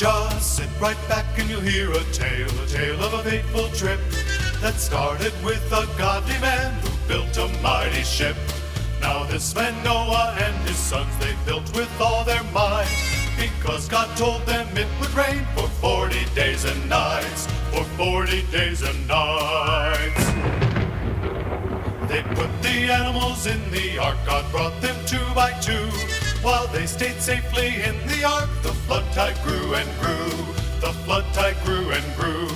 Just sit right back and you'll hear a tale of a fateful trip that started with a godly man who built a mighty ship. Now this man Noah and his sons, they built with all their might, because God told them it would rain for 40 days and nights, for 40 days and nights. They put the animals in the ark, God brought them 2 by 2. While they stayed safely in the ark, the flood tide grew and grew, the flood tide grew and grew.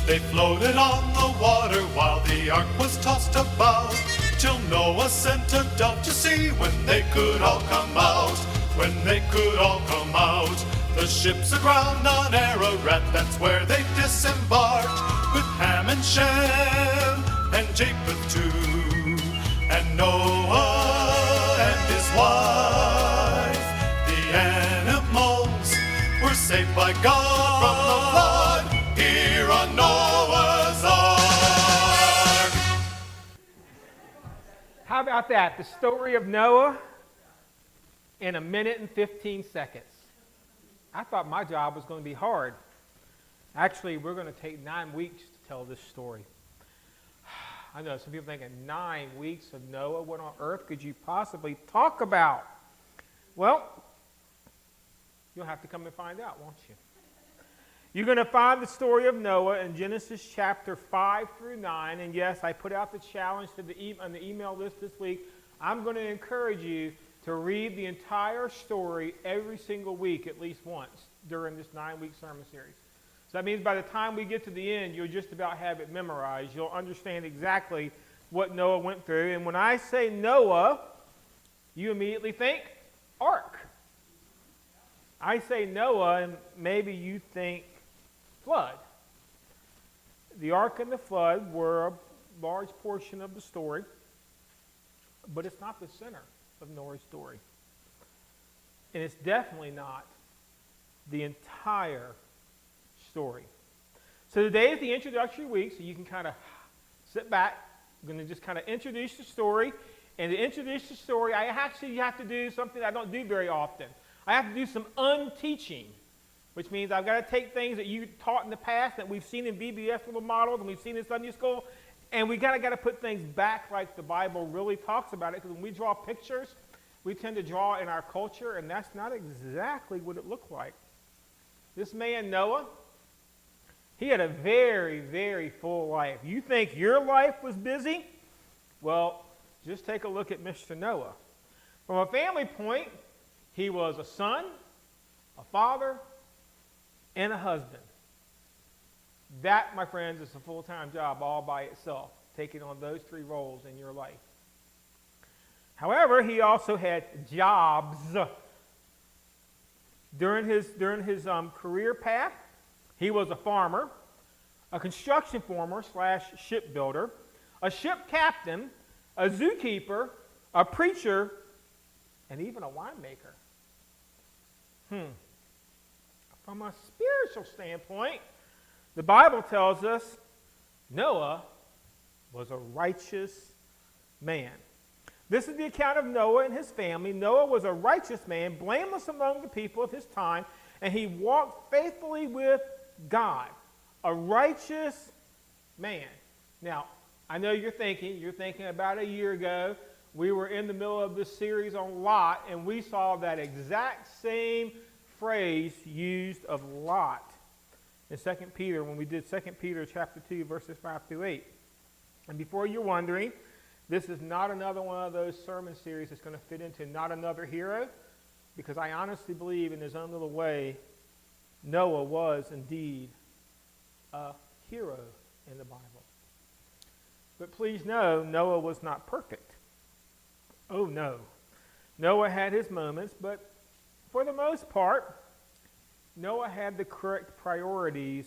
They floated on the water while the ark was tossed about, till Noah sent a dove to see when they could all come out, when they could all come out. The ship's aground on Ararat, that's where they disembarked, with Ham and Shem and Japheth too, and Noah and his wife. The animals were saved by God from the flood here on Noah's Ark. How about that? The story of Noah in 1 minute and 15 seconds. I thought my job was going to be hard. Actually, we're going to take 9 weeks to tell this story. I know some people thinking 9 weeks of Noah. What on earth could you possibly talk about? Well, you'll have to come and find out, won't you? You're going to find the story of Noah in Genesis chapter 5 through 9. And yes, I put out the challenge to on the email list this week. I'm going to encourage you to read the entire story every single week at least once during this 9-week sermon series. So that means by the time we get to the end, you'll just about have it memorized. You'll understand exactly what Noah went through. And when I say Noah, you immediately think ark. I say Noah, and maybe you think flood. The ark and the flood were a large portion of the story, but it's not the center of Noah's story. And it's definitely not the entire story. So today is the introductory week, so you can kind of sit back. I'm going to just kind of introduce the story. And to introduce the story, I actually have to do something I don't do very often. I have to do some unteaching, which means I've got to take things that you taught in the past that we've seen in VBS little models and we've seen in Sunday school, and we got to put things back like the Bible really talks about it, because when we draw pictures, we tend to draw in our culture, and that's not exactly what it looked like. This man, Noah, he had a very, very full life. You think your life was busy? Well, just take a look at Mr. Noah. From a family point, he was a son, a father, and a husband. That, my friends, is a full-time job all by itself, taking on those 3 roles in your life. However, he also had jobs. During his career path, he was a farmer, a construction foreman / shipbuilder, a ship captain, a zookeeper, a preacher, and even a winemaker. From a spiritual standpoint, the Bible tells us Noah was a righteous man. This is the account of Noah and his family. Noah was a righteous man, blameless among the people of his time, and he walked faithfully with God. A righteous man. Now, I know you're thinking about a year ago, we were in the middle of this series on Lot, and we saw that exact same phrase used of Lot in 2 Peter, when we did 2 Peter chapter 2, verses 5 through 8. And before you're wondering, this is not another one of those sermon series that's going to fit into Not Another Hero, because I honestly believe in his own little way, Noah was indeed a hero in the Bible. But please know, Noah was not perfect. Oh no. Noah had his moments, but for the most part, Noah had the correct priorities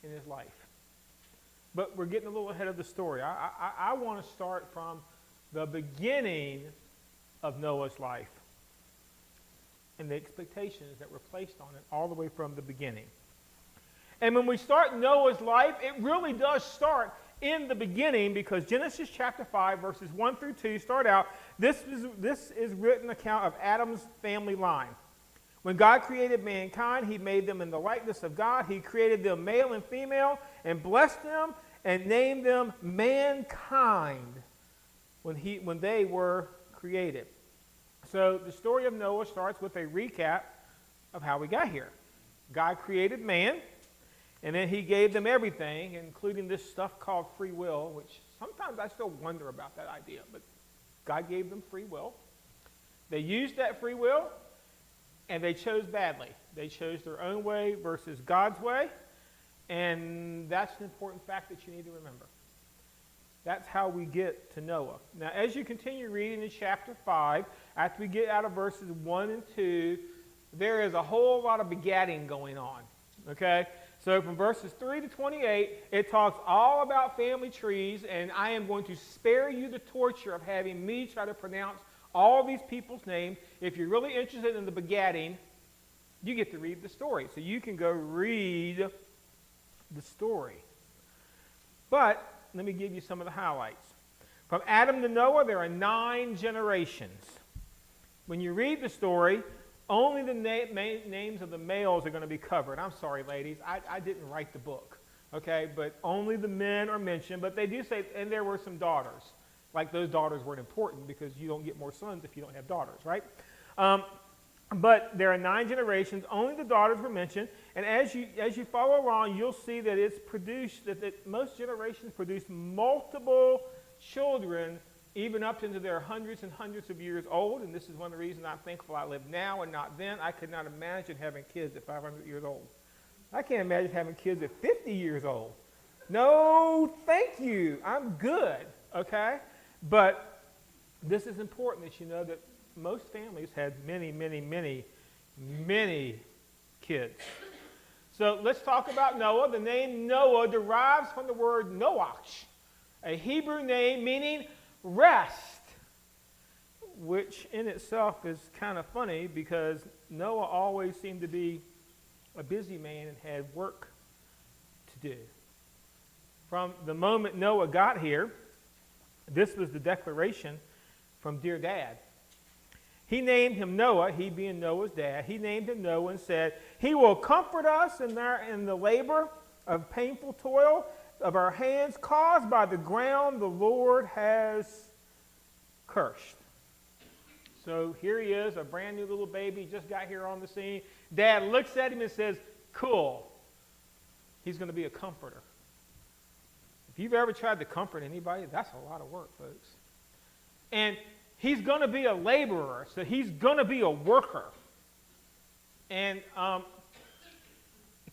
in his life. But we're getting a little ahead of the story. I want to start from the beginning of Noah's life and the expectations that were placed on it all the way from the beginning. And when we start Noah's life, it really does start in the beginning, because Genesis chapter 5, verses 1 through 2 start out, this is written account of Adam's family line. When God created mankind, he made them in the likeness of God. He created them male and female and blessed them and named them mankind when they were created. So the story of Noah starts with a recap of how we got here. God created man, and then he gave them everything, including this stuff called free will, which sometimes I still wonder about that idea, but God gave them free will. They used that free will, and they chose badly. They chose their own way versus God's way, and that's an important fact that you need to remember. That's how we get to Noah. Now, as you continue reading in chapter 5, after we get out of verses 1 and 2, there is a whole lot of begatting going on, okay? So from verses 3 to 28, it talks all about family trees, and I am going to spare you the torture of having me try to pronounce all these people's names. If you're really interested in the begatting, you get to read the story. So you can go read the story. But let me give you some of the highlights. From Adam to Noah, there are 9 generations. When you read the story, only the names of the males are going to be covered. I'm sorry, ladies. I didn't write the book, okay? But only the men are mentioned. But they do say, and there were some daughters. Like those daughters weren't important because you don't get more sons if you don't have daughters, right? But there are 9 generations. Only the daughters were mentioned. And as you follow along, you'll see that it's produced, that most generations produce multiple children, even up into their hundreds and hundreds of years old. And this is one of the reasons I'm thankful I live now and not then. I could not imagine having kids at 500 years old. I can't imagine having kids at 50 years old. No, thank you. I'm good, okay? But this is important that you know that most families had many, many, many, many kids. So let's talk about Noah. The name Noah derives from the word Noach, a Hebrew name meaning rest, which in itself is kind of funny because Noah always seemed to be a busy man and had work to do. From the moment Noah got here, this was the declaration from Dear Dad. He named him Noah, he being Noah's dad. He named him Noah and said, he will comfort us in the labor of painful toil of our hands caused by the ground the Lord has cursed. So here he is, a brand new little baby, just got here on the scene. Dad looks at him and says, cool, he's going to be a comforter. If you've ever tried to comfort anybody, that's a lot of work, folks. And he's going to be a laborer, so he's going to be a worker. And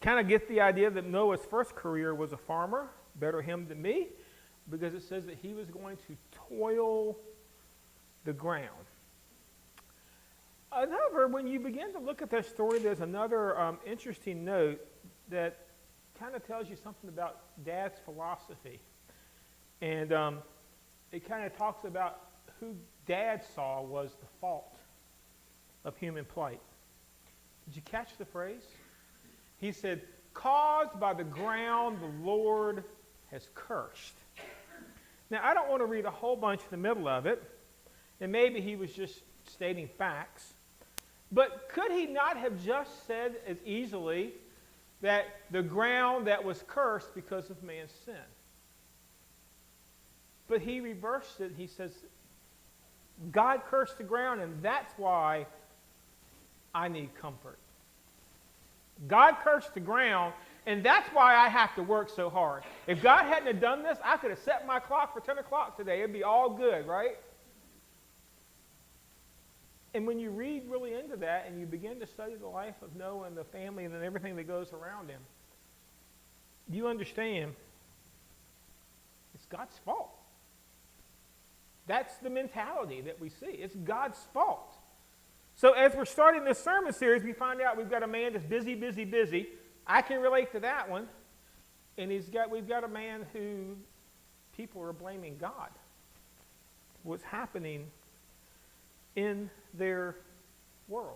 kind of get the idea that Noah's first career was a farmer, better him than me, because it says that he was going to toil the ground. However, when you begin to look at that story, there's another interesting note that kind of tells you something about Dad's philosophy. And it kind of talks about who Dad saw was the fault of human plight. Did you catch the phrase? He said, caused by the ground the Lord has cursed. Now, I don't want to read a whole bunch in the middle of it, and maybe he was just stating facts, but could he not have just said as easily that the ground that was cursed because of man's sin? But he reversed it. He says, God cursed the ground, and that's why I need comfort. God cursed the ground, and that's why I have to work so hard. If God hadn't have done this, I could have set my clock for 10 o'clock today. It'd be all good, right? And when you read really into that and you begin to study the life of Noah and the family and then everything that goes around him, you understand it's God's fault. That's the mentality that we see. It's God's fault. So as we're starting this sermon series, we find out we've got a man that's busy, busy, busy. I can relate to that one. And we've got a man who people are blaming God. What's happening in their world.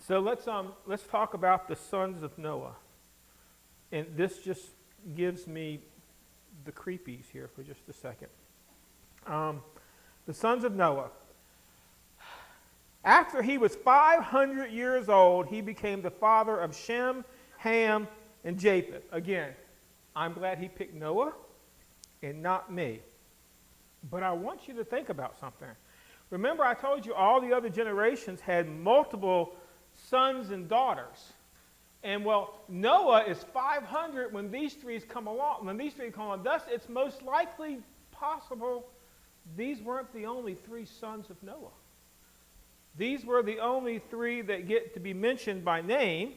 So let's talk about the sons of Noah. And this just gives me the creepies here for just a second. The sons of Noah. After he was 500 years old, he became the father of Shem, Ham, and Japheth. Again, I'm glad he picked Noah and not me. But I want you to think about something. Remember, I told you all the other generations had multiple sons and daughters. And well, Noah is 500 when these three come along. Thus, it's most likely possible these weren't the only three sons of Noah. These were the only three that get to be mentioned by name.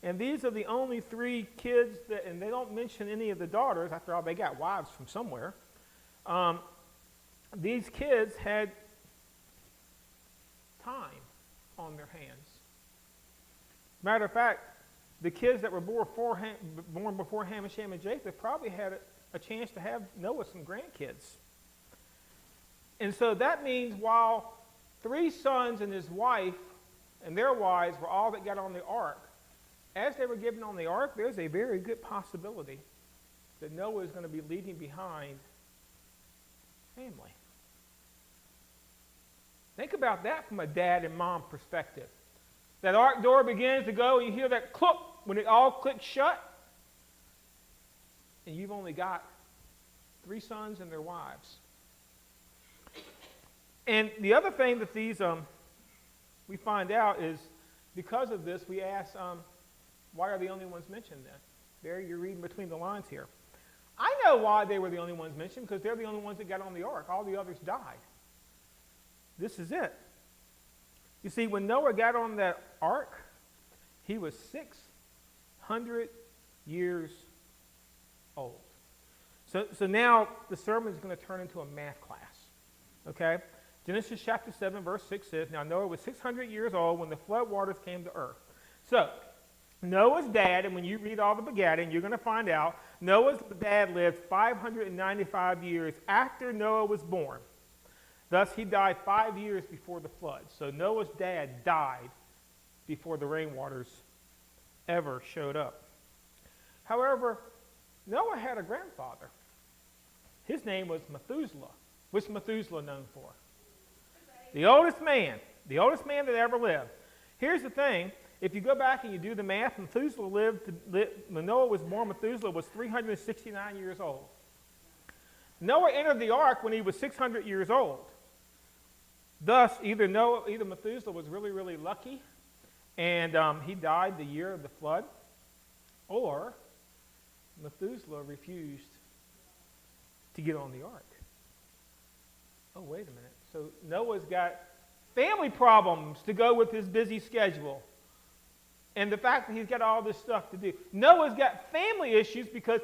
And these are the only three kids that, and they don't mention any of the daughters. After all, they got wives from somewhere. These kids had time on their hands. Matter of fact, the kids that were born before Ham and Shem and Japheth probably had a chance to have Noah some grandkids. And so that means while three sons and his wife and their wives were all that got on the ark, as they were given on the ark, there's a very good possibility that Noah is going to be leaving behind family. Think about that from a dad and mom perspective. That ark door begins to go, and you hear that click when it all clicks shut, and you've only got three sons and their wives. And the other thing that these we find out is because of this, we ask, why are the only ones mentioned then? There, you're reading between the lines here. I know why they were the only ones mentioned, because they're the only ones that got on the ark. All the others died. This is it. You see, when Noah got on that ark, he was 600 years old. So now the sermon is going to turn into a math class. Okay? Genesis chapter 7, verse 6 says, Now Noah was 600 years old when the flood waters came to earth. So, Noah's dad, and when you read all the begatting, you're going to find out, Noah's dad lived 595 years after Noah was born. Thus, he died 5 years before the flood. So Noah's dad died before the rainwaters ever showed up. However, Noah had a grandfather. His name was Methuselah. What's Methuselah known for? The oldest man that ever lived. Here's the thing. If you go back and you do the math, when Noah was born, Methuselah was 369 years old. Noah entered the ark when he was 600 years old. Thus, either Methuselah was really, really lucky, and he died the year of the flood, or Methuselah refused to get on the ark. Oh, wait a minute. So Noah's got family problems to go with his busy schedule. And the fact that he's got all this stuff to do. Noah's got family issues because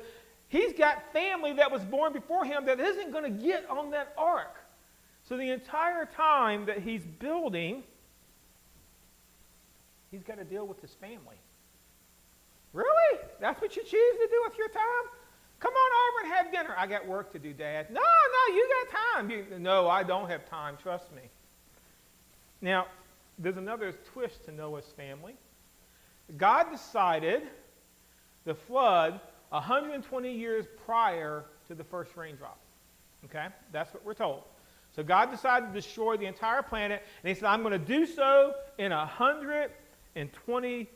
he's got family that was born before him that isn't going to get on that ark. So the entire time that he's building, he's got to deal with his family. Really? That's what you choose to do with your time? Come on over and have dinner. I got work to do, Dad. No, you got time. No, I don't have time. Trust me. Now, there's another twist to Noah's family. God decided the flood 120 years prior to the first raindrop. Okay? That's what we're told. So God decided to destroy the entire planet, and he said, I'm going to do so in 120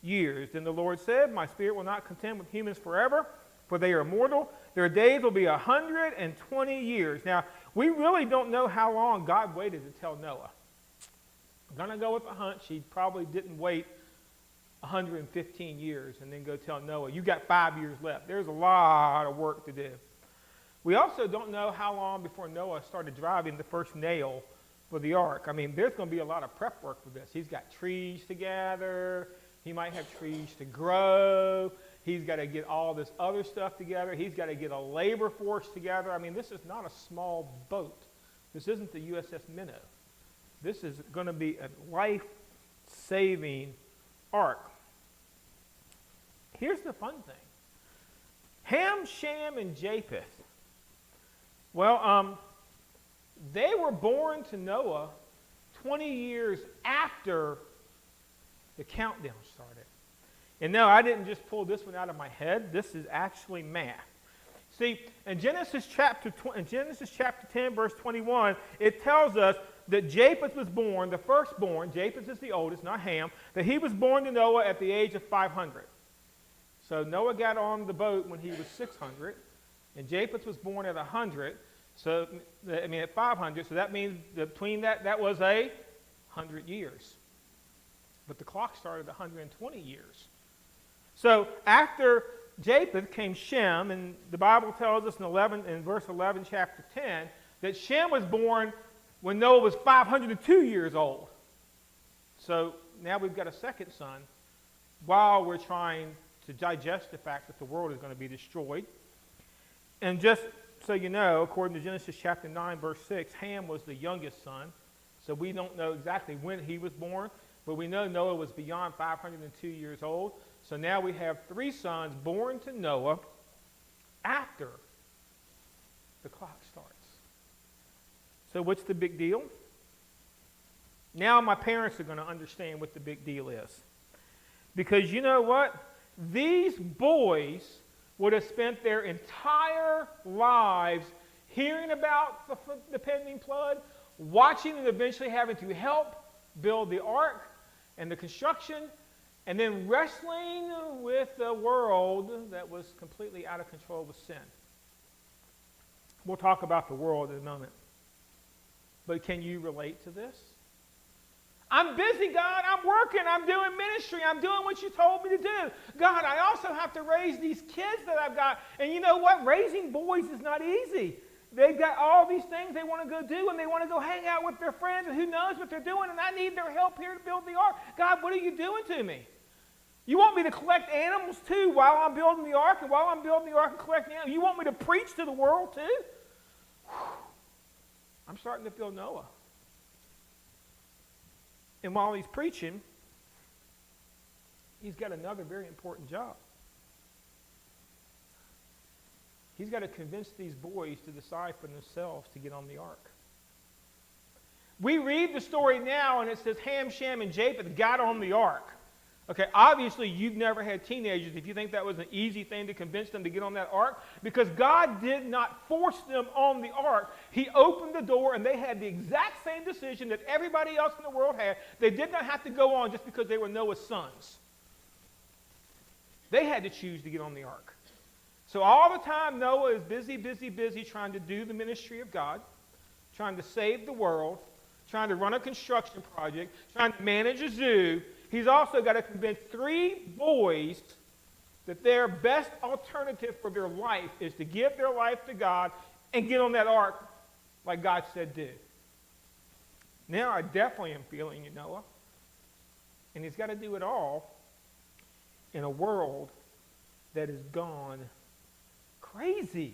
years. Then the Lord said, My spirit will not contend with humans forever, for they are mortal. Their days will be 120 years. Now, we really don't know how long God waited to tell Noah. I'm going to go with a hunch. He probably didn't wait 115 years and then go tell Noah, you got 5 years left. There's a lot of work to do. We also don't know how long before Noah started driving the first nail for the ark. I mean, there's going to be a lot of prep work for this. He's got trees to gather. He might have trees to grow. He's got to get all this other stuff together. He's got to get a labor force together. I mean, this is not a small boat. This isn't the USS Minnow. This is going to be a life-saving ark. Here's the fun thing. Ham, Shem, and Japheth. Well, they were born to Noah 20 years after the countdown started. And no, I didn't just pull this one out of my head. This is actually math. See, in Genesis chapter 10, verse 21, it tells us that Japheth was born, the firstborn, Japheth is the oldest, not Ham, that he was born to Noah at the age of 500. So Noah got on the boat when he was 600, and Japheth was born at 100. So, at 500. So that means that between that was 100 years. But the clock started at 120 years. So after Japheth came Shem, and the Bible tells us in verse 11, chapter 10, that Shem was born when Noah was 502 years old. So now we've got a second son while we're trying to digest the fact that the world is going to be destroyed. And just so you know, according to Genesis chapter 9, verse 6, Ham was the youngest son. So we don't know exactly when he was born, but we know Noah was beyond 502 years old. So now we have 3 sons born to Noah after the clock starts. So what's the big deal? Now my parents are going to understand what the big deal is. Because you know what? These boys would have spent their entire lives hearing about the pending flood, watching and eventually having to help build the ark and the construction, and then wrestling with a world that was completely out of control with sin. We'll talk about the world in a moment. But can you relate to this? I'm busy, God. I'm working. I'm doing ministry. I'm doing what you told me to do. God, I also have to raise these kids that I've got. And you know what? Raising boys is not easy. They've got all these things they want to go do, and they want to go hang out with their friends, and who knows what they're doing, and I need their help here to build the ark. God, what are you doing to me? You want me to collect animals too while I'm building the ark, and while I'm building the ark and collecting animals, you want me to preach to the world too? Whew. I'm starting to feel Noah. And while he's preaching, he's got another very important job. He's got to convince these boys to decide for themselves to get on the ark. We read the story now, and it says Ham, Shem, and Japheth got on the ark. Okay, obviously you've never had teenagers if you think that was an easy thing to convince them to get on that ark, because God did not force them on the ark. He opened the door, and they had the exact same decision that everybody else in the world had. They did not have to go on just because they were Noah's sons. They had to choose to get on the ark. So all the time Noah is busy trying to do the ministry of God, trying to save the world, trying to run a construction project, trying to manage a zoo. He's also got to convince 3 boys that their best alternative for their life is to give their life to God and get on that ark like God said do. Now I definitely am feeling you, Noah. And he's got to do it all in a world that is gone crazy.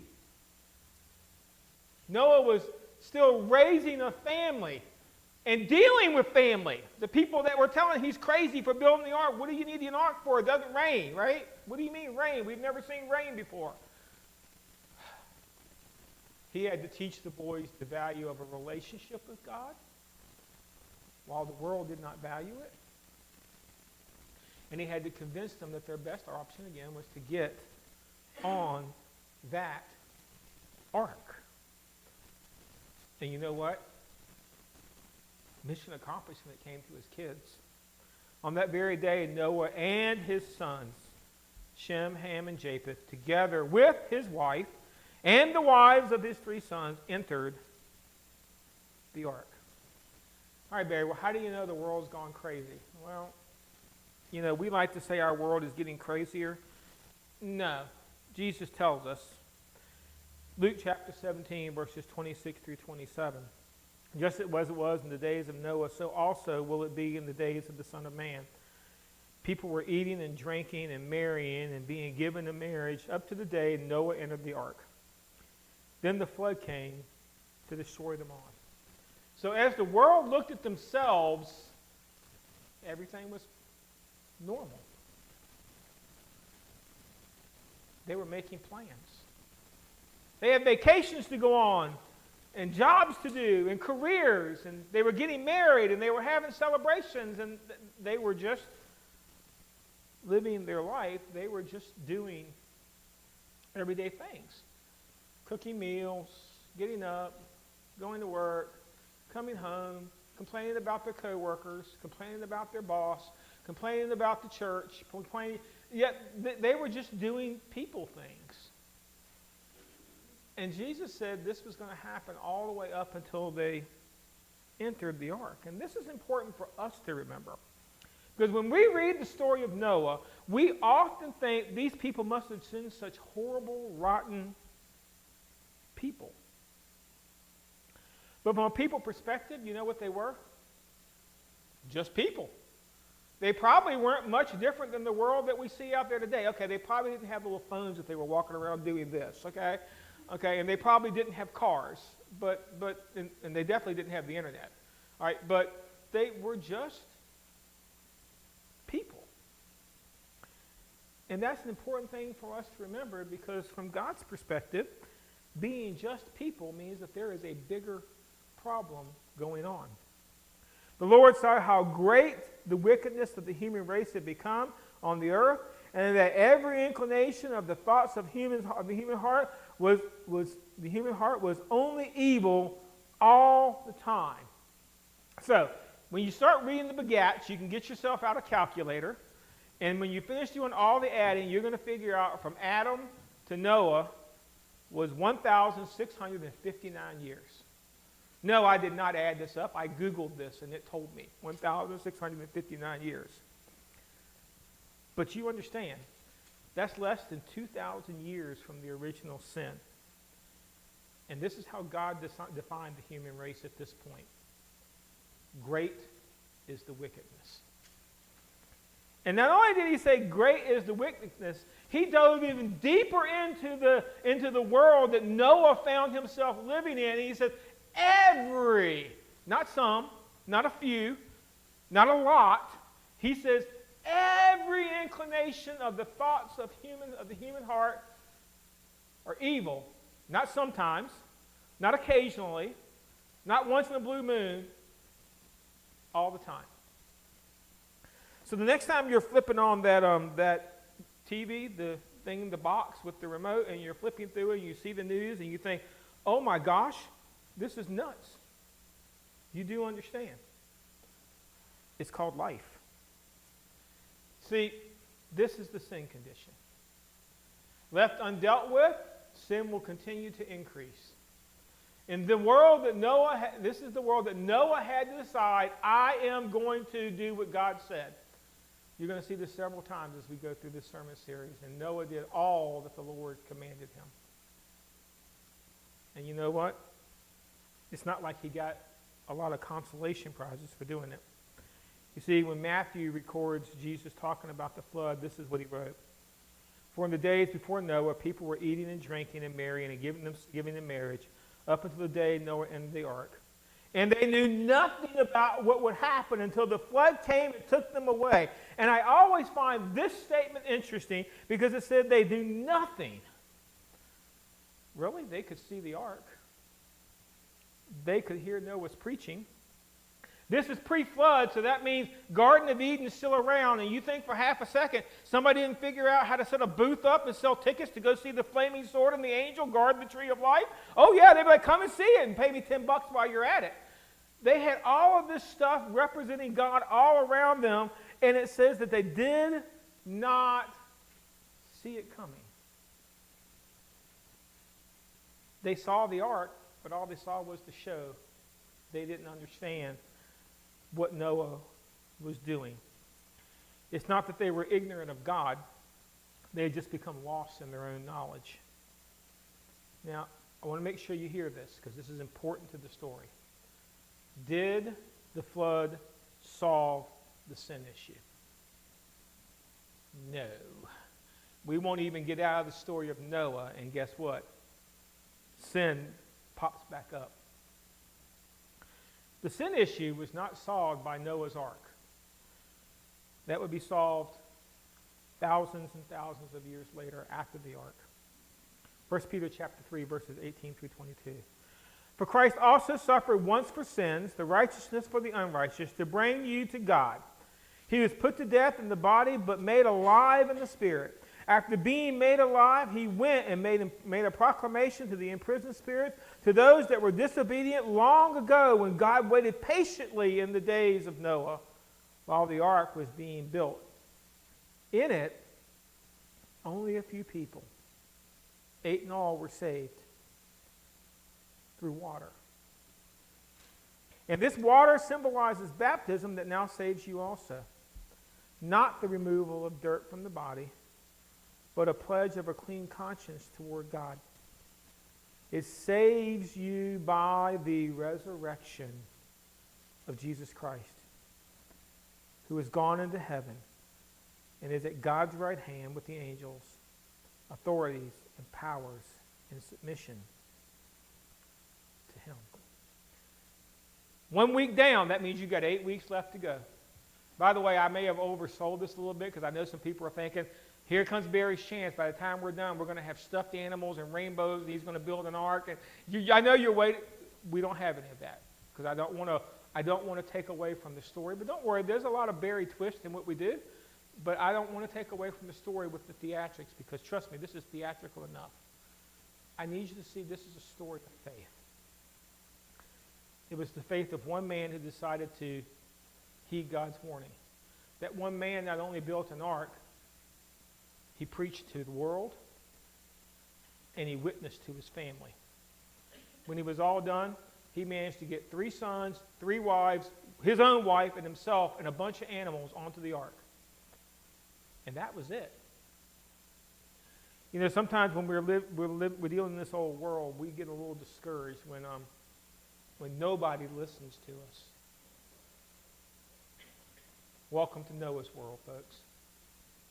Noah was still raising a family and dealing with family. The people that were telling him he's crazy for building the ark. What do you need an ark for? It doesn't rain, right? What do you mean rain? We've never seen rain before. He had to teach the boys the value of a relationship with God while the world did not value it. And he had to convince them that their best option, again, was to get on that ark. And you know what? Mission accomplished when it came to his kids. On that very day, Noah and his sons, Shem, Ham, and Japheth, together with his wife and the wives of his 3 sons, entered the ark. All right, Barry, well, how do you know the world's gone crazy? Well, you know, we like to say our world is getting crazier. No. Jesus tells us, Luke chapter 17, verses 26 through 27. Just as it was in the days of Noah, so also will it be in the days of the Son of Man. People were eating and drinking and marrying and being given in marriage up to the day Noah entered the ark. Then the flood came to destroy them all. So as the world looked at themselves, everything was normal. They were making plans. They had vacations to go on, and jobs to do, and careers, and they were getting married, and they were having celebrations, and they were just living their life. They were just doing everyday things. Cooking meals, getting up, going to work, coming home, complaining about their coworkers, complaining about their boss, complaining about the church, complaining. Yet they were just doing people things. And Jesus said this was going to happen all the way up until they entered the ark. And this is important for us to remember. Because when we read the story of Noah, we often think these people must have been such horrible, rotten people. But from a people perspective, you know what they were? Just people. They probably weren't much different than the world that we see out there today. Okay, they probably didn't have little phones that they were walking around doing this, okay? Okay, and they probably didn't have cars, and they definitely didn't have the internet. All right, but they were just people. And that's an important thing for us to remember, because from God's perspective, being just people means that there is a bigger problem going on. The Lord saw how great the wickedness of the human race had become on the earth, and that every inclination of the thoughts of the human heart was only evil all the time. So, when you start reading the begats, you can get yourself out a calculator, and when you finish doing all the adding, you're going to figure out from Adam to Noah was 1,659 years. No, I did not add this up. I Googled this, and it told me 1,659 years. But you understand, that's less than 2,000 years from the original sin. And this is how God defined the human race at this point. Great is the wickedness. And not only did he say great is the wickedness, he dove even deeper into the world that Noah found himself living in. And he said, every, not some, not a few, not a lot, he says, every inclination of the thoughts of the human heart are evil. Not sometimes, not occasionally, not once in a blue moon, all the time. So the next time you're flipping on that TV, the thing in the box with the remote, and you're flipping through it, and you see the news, and you think, oh my gosh, this is nuts. You do understand. It's called life. See, this is the sin condition. Left undealt with, sin will continue to increase. In the world that this is the world that Noah had to decide, I am going to do what God said. You're going to see this several times as we go through this sermon series. And Noah did all that the Lord commanded him. And you know what? It's not like he got a lot of consolation prizes for doing it. You see, when Matthew records Jesus talking about the flood, this is what he wrote. For in the days before Noah, people were eating and drinking and marrying and giving in marriage up until the day Noah entered the ark. And they knew nothing about what would happen until the flood came and took them away. And I always find this statement interesting because it said they knew nothing. Really? They could see the ark. They could hear Noah's preaching. This is pre-flood, so that means Garden of Eden is still around, and you think for half a second somebody didn't figure out how to set a booth up and sell tickets to go see the flaming sword and the angel guard the tree of life? Oh yeah, they'd be like, come and see it and pay me $10 while you're at it. They had all of this stuff representing God all around them, and it says that they did not see it coming. They saw the ark, but all they saw was the show. They didn't understand what Noah was doing. It's not that they were ignorant of God. They had just become lost in their own knowledge. Now, I want to make sure you hear this because this is important to the story. Did the flood solve the sin issue? No. We won't even get out of the story of Noah, and guess what? Sin pops back up. The sin issue was not solved by Noah's ark. That would be solved thousands and thousands of years later after the ark. 1 Peter chapter 3, verses 18 through 22. For Christ also suffered once for sins, the righteousness for the unrighteous, to bring you to God. He was put to death in the body, but made alive in the spirit, After being made alive, he went and made a proclamation to the imprisoned spirits, to those that were disobedient long ago when God waited patiently in the days of Noah while the ark was being built. In it, only a few people, 8 in all, were saved through water. And this water symbolizes baptism that now saves you also. Not the removal of dirt from the body, but a pledge of a clean conscience toward God. It saves you by the resurrection of Jesus Christ, who has gone into heaven and is at God's right hand with the angels, authorities, and powers in submission to him. 1 week down, that means you've got 8 weeks left to go. By the way, I may have oversold this a little bit because I know some people are thinking, here comes Barry's chance. By the time we're done, we're going to have stuffed animals and rainbows, and he's going to build an ark. And I know you're waiting. We don't have any of that because I don't want to take away from the story. But don't worry, there's a lot of Barry twists in what we do. But I don't want to take away from the story with the theatrics because, trust me, this is theatrical enough. I need you to see this is a story of faith. It was the faith of one man who decided to heed God's warning. That one man not only built an ark, he preached to the world, and he witnessed to his family. When he was all done, he managed to get 3 sons, 3 wives, his own wife and himself, and a bunch of animals onto the ark. And that was it. You know, sometimes when we're dealing in this old world, we get a little discouraged when nobody listens to us. Welcome to Noah's world, folks.